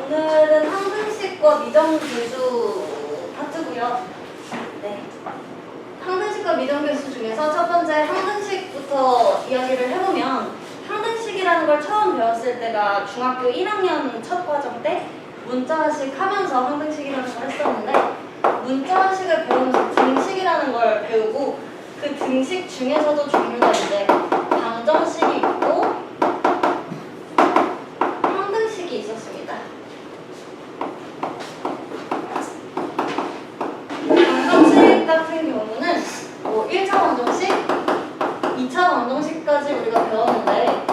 오늘은 항등식과 미정계수 파트고요. 네. 항등식과 미정계수 중에서 첫 번째 항등식부터 이야기를 해보면 항등식이라는 걸 처음 배웠을 때가 중학교 1학년 첫 과정 때 문자식 하면서 항등식이라는 걸 했었는데 문자식을 배우면서 등식이라는 걸 배우고 그 등식 중에서도 종류가 이제 방정식이 있고 항등식이 있었습니다. 방정식 같은 경우는 뭐 1차 방정식, 2차 방정식까지 우리가 배웠는데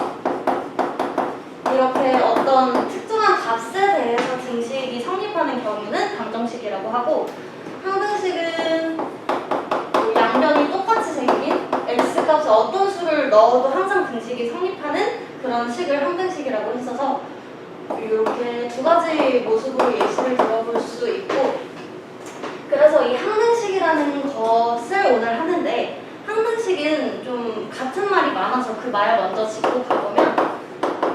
이렇게 어떤 특정한 값에 대해서 등식이 성립하는 경우는 방정식이라고 하고 항등식은 양변이 똑같이 생긴 x값에 어떤 수를 넣어도 항상 등식이 성립하는 그런 식을 항등식이라고 했어서 이렇게 두 가지 모습으로 예시를 들어볼 수 있고 그래서 이 항등식이라는 것을 오늘 하는데 항등식은 좀 같은 말이 많아서 그 말 먼저 짚고 가보면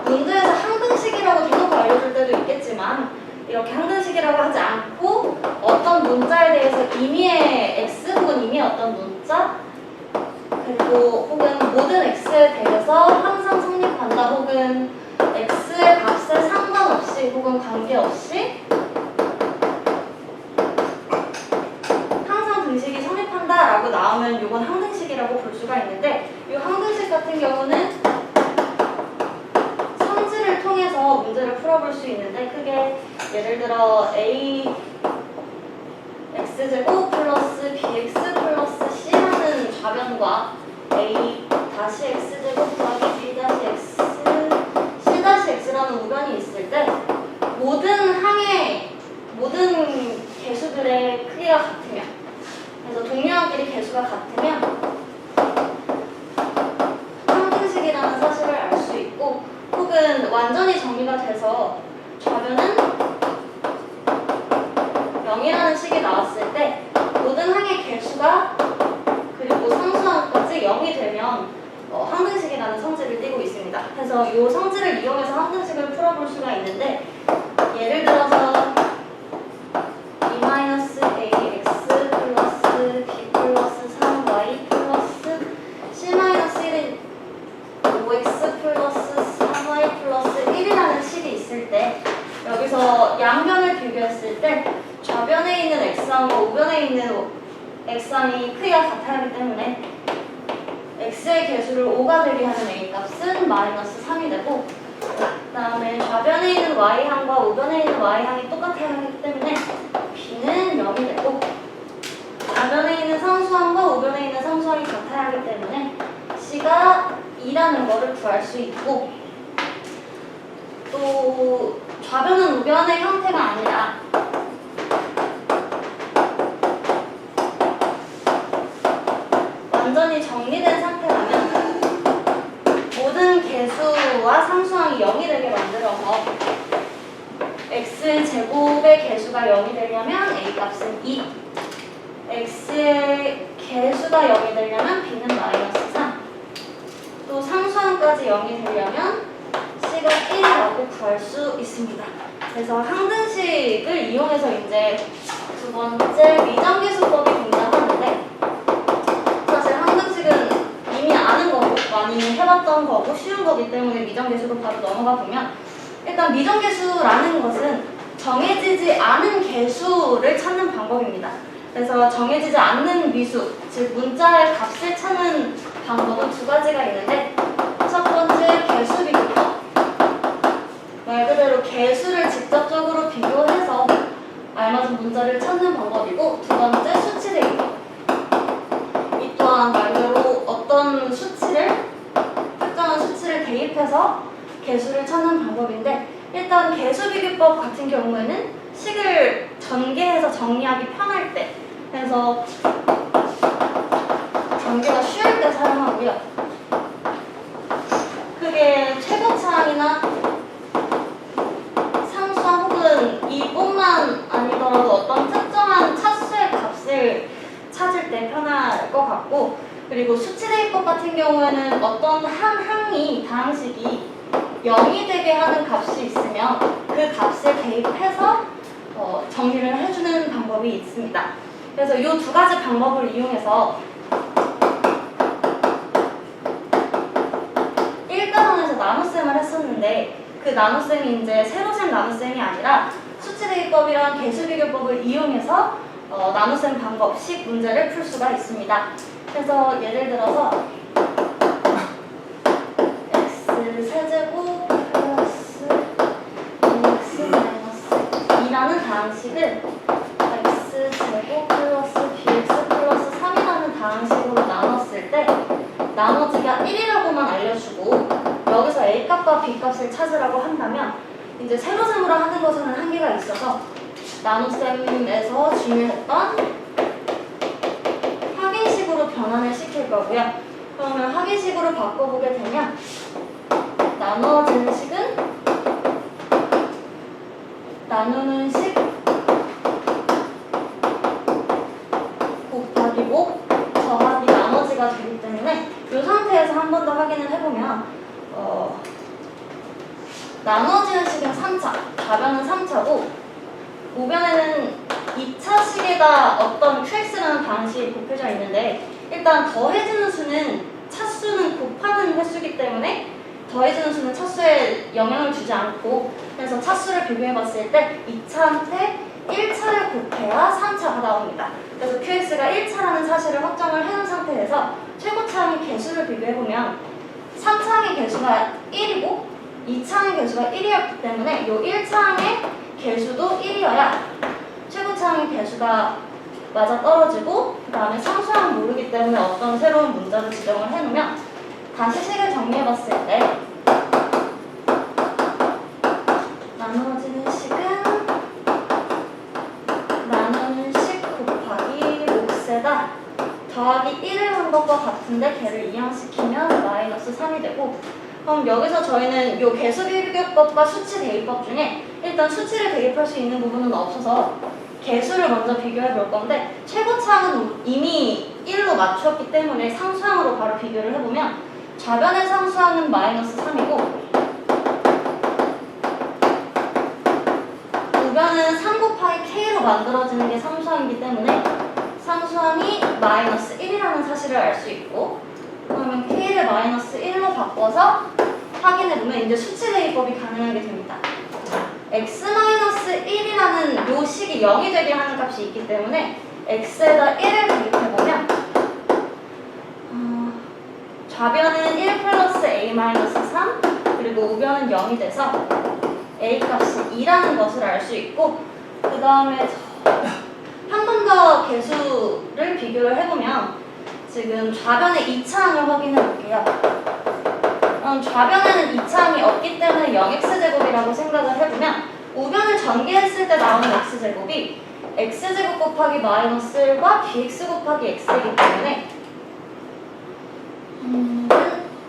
문제에서 항등식이라고 대놓고 알려줄 때도 있겠지만 이렇게 항등식이라고 하지 않고 어떤 문자에 대해서 임의의 x 혹은 임의의 어떤 문자 그리고 혹은 모든 x에 대해서 항상 성립한다 혹은 x의 값에 상관없이 혹은 관계없이 항상 등식이 성립한다 라고 나오면 이건 항등식이라고 볼 수가 있는데 이 항등식 같은 경우는 성질을 통해서 문제를 풀어볼 수 있는데 크게 예를 들어 a x제곱 플러스 bx 플러스 c라는 좌변과 a 다시 x제곱 더하기 b 다시 x c 다시 x라는 우변이 있을 때 모든 개수들의 크기가 같으면 그래서 동류항끼리 개수가 같으면 항등식이라는 사실을 알 수 있고 혹은 완전히 정리가 돼서 좌변은 0이라는 식이 나왔을 때 모든 항의 개수가 그리고 상수항까지 0이 되면 항등식이라는 성질을 띠고 있습니다. 그래서 이 성질을 이용해서 항등식을 풀어볼 수가 있는데 예를 들어서 2-ax 플러스 b 플러스 3y 플러스 c-1인 5x 플러스 3y 플러스 1이라는 식이 있을 때 여기서 양변을 비교했을 때 좌변에 있는 x항과 우변에 있는 x항이 크기가 같아야 하기 때문에 x의 개수를 5가 되게 하는 a값은 마이너스 3이 되고 그 다음에 좌변에 있는 y항과 우변에 있는 y항이 똑같아야 하기 때문에 b는 0이 되고 좌변에 있는 상수항과 우변에 있는 상수항이 같아야 하기 때문에 c가 2라는 거를 구할 수 있고 또 좌변은 우변의 형태가 아니라 완전히 정리된 상태라면 모든 개수와 상수항이 0이 되게 만들어서 x제곱의 개수가 0이 되려면 a값은 2 x의 개수가 0이 되려면 b는 마이너스 3 또 상수항까지 0이 되려면 c가 1이라고 구할 수 있습니다. 그래서 항등식을 이용해서 이제 두 번째 미정계수법이 등장하는데 사실 항등식은 이미 아는 거고 많이 해봤던 거고 쉬운 거기 때문에 미정계수로 바로 넘어가 보면 일단 미정계수라는 것은 정해지지 않은 개수를 찾는 방법입니다. 그래서 정해지지 않는 미수, 즉 문자의 값을 찾는 방법은 두 가지가 있는데 첫 번째 개수 비교법 말 그대로 개수를 직접적으로 비교해서 알맞은 문자를 찾는 방법이고 두 번째 수치 대입법 이 또한 말 그대로 어떤 특정한 수치를 대입해서 개수를 찾는 방법인데 일단 개수 비교법 같은 경우에는 식을 전개해서 정리하기 편할 때 그래서 전개가 쉬울 때 사용하고요. 그게 최고차항이나 상수항 혹은 이뿐만 아니더라도 어떤 특정한 차수의 값을 찾을 때 편할 것 같고 그리고 수치 대입법 같은 경우에는 어떤 한 항이 다항식이 0이 되게 하는 값이 있으면 그 값을 대입해서 정리를 해주는 방법이 있습니다. 그래서 이 두 가지 방법을 이용해서 1과정에서 나눗셈을 했었는데 그 나눗셈이 이제 세로셈 나눗셈이 아니라 수치대입법이랑 계수비교법을 이용해서 나눗셈 방법식 문제를 풀 수가 있습니다. 그래서 예를 들어서 x세제곱 플러스 2x 마이너스 2라는 다항식을 x제곱 플러스 bx 플러스 3이라는 다항식으로 나눴을 때 나머지가 1이라고만 알려주고 여기서 a값과 b값을 찾으라고 한다면 이제 세로셈으로 하는 것에는 한계가 있어서 나눗셈에서 중요했던 확인식으로 변환을 시킬 거고요. 그러면 확인식으로 바꿔보게 되면 나누어지는 식은 나누는 식 곱하기 곱 더하기 나머지가 되기 때문에 이 상태에서 한 번 더 확인을 해보면 나누어지는 식은 3차, 좌변은 3차고 우변에는 2차식에다 어떤 QX라는 방식이 곱해져 있는데 일단 더해지는 수는 차수는 곱하는 횟수이기 때문에 더해지는 수는 차수에 영향을 주지 않고 그래서 차수를 비교해봤을 때 2차한테 1차를 곱해야 3차가 나옵니다. 그래서 QX가 1차라는 사실을 확정을 해놓은 상태에서 최고차항의 개수를 비교해보면 3차항의 개수가 1이고 2차항의 개수가 1이었기 때문에 이 1차항의 개수도 1이어야 최고차항의 개수가 맞아떨어지고 그 다음에 상수항은 모르기 때문에 어떤 새로운 문자를 지정을 해놓으면 다시 식을 정리해봤을 때 나누어지는 식은 나누는 식 곱하기 몫에다 더하기 1을 한 것과 같은데 걔를 이항시키면 마이너스 3이 되고 그럼 여기서 저희는 이 개수비교법과 수치대입법 중에 일단 수치를 대입할 수 있는 부분은 없어서 개수를 먼저 비교해 볼 건데 최고차항은 이미 1로 맞추었기 때문에 상수항으로 바로 비교를 해보면 좌변의 상수항은 마이너스 3이고 우변은 3 곱하기 k로 만들어지는 게 상수항이기 때문에 상수항이 마이너스 1이라는 사실을 알 수 있고 그러면 k를 마이너스 1로 바꿔서 확인해보면 이제 수치대입법이 가능하게 됩니다. x-1이라는 요 식이 0이 되게 하는 값이 있기 때문에 x에다 1을 대입해보면 좌변은 1 플러스 a-3 그리고 우변은 0이 돼서 a 값이 2라는 것을 알 수 있고 그 다음에 한 번 더 개수를 비교를 해보면 지금 좌변의 2차항을 확인해 볼게요. 좌변에는 2차항이 없기 때문에 0x제곱이라고 생각을 해보면 우변을 전개했을 때 나오는 x제곱이 x제곱 곱하기 마이너스 1과 bx 곱하기 x이기 때문에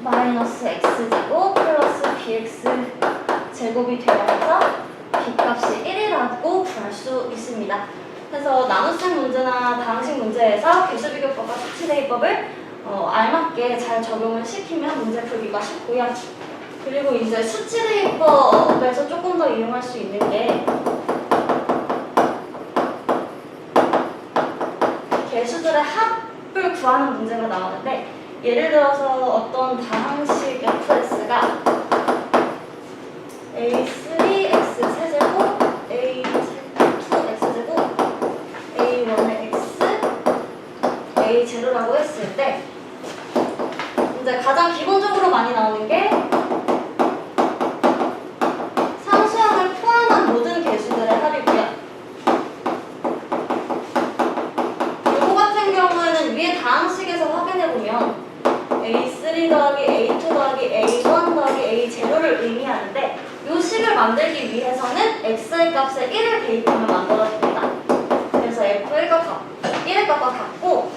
마이너스 x제곱 플러스 bx 제곱이 되어서 b값이 1이라고 구할 수 있습니다. 그래서 나눗셈 문제나 다항식 문제에서 개수비교법과 수치대입법을 알맞게 잘 적용을 시키면 문제 풀기가 쉽고요. 그리고 이제 수치대입법에서 조금 더 이용할 수 있는 게 개수들의 합을 구하는 문제가 나오는데 예를 들어서 어떤 다항식 fs가 a3x 세제곱 a2x제곱 a1의 x a0라고 했을 때 이제 가장 기본적으로 많이 나오는 게 상수항을 포함한 모든 개수들의 합이고요. 이거 같은 경우에는 위에 다항식에서 확인해보면 A3 더하기 A2 더하기 A1 더하기 A0를 의미하는데 이 식을 만들기 위해서는 x의 값에 1을 대입하면 만들어집니다. 그래서 f1의 값과 1의 값과 같고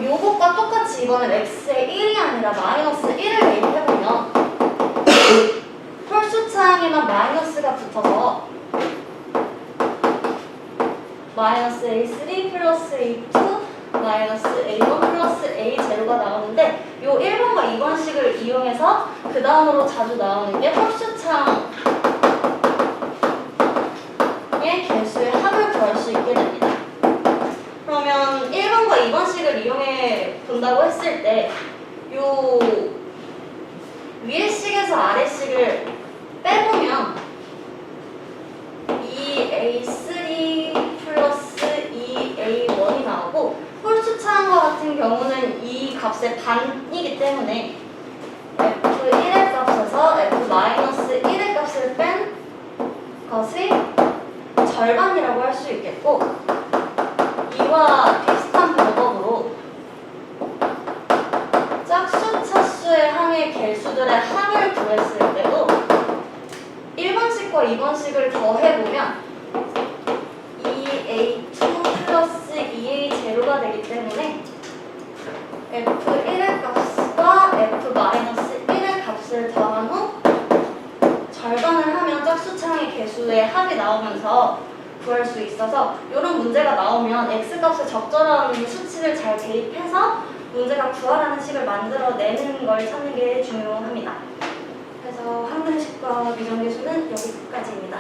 요것과 똑같이 이거는 x의 1이 아니라 마이너스 1을 대입해보면 홀수차항에만 마이너스가 붙어서 마이너스 a3 플러스 a2 마이너스 A1 플러스 A0가 나오는데 이 1번과 2번식을 이용해서 그 다음으로 자주 나오는 게 홀수창의 개수의 합을 구할 수 있게 됩니다. 그러면 1번과 2번식을 이용해 본다고 했을 때 요 위의 식에서 아래 식을 빼보면 2A3 플러스 2A1이 나오고 홀수차항과 같은 경우는 이 값의 반이기 때문에 F1의 값에서 F-1의 값을 뺀 것이 절반이라고 할 수 있겠고 이와 비슷한 방법으로 짝수, 차수의 항의 개수들의 합을 구했을 때도 1번식과 2번식을 더해보면 2A2 플러스 2A0가 되기 때문에 F1의 값과 F-1의 값을 더한 후 절반을 하면 짝수차항의 개수의 합이 나오면서 구할 수 있어서 이런 문제가 나오면 X값에 적절한 수치를 잘 대입해서 문제가 구하라는 식을 만들어내는 걸 찾는 게 중요합니다. 그래서 항등식과 미정계수는 여기까지입니다.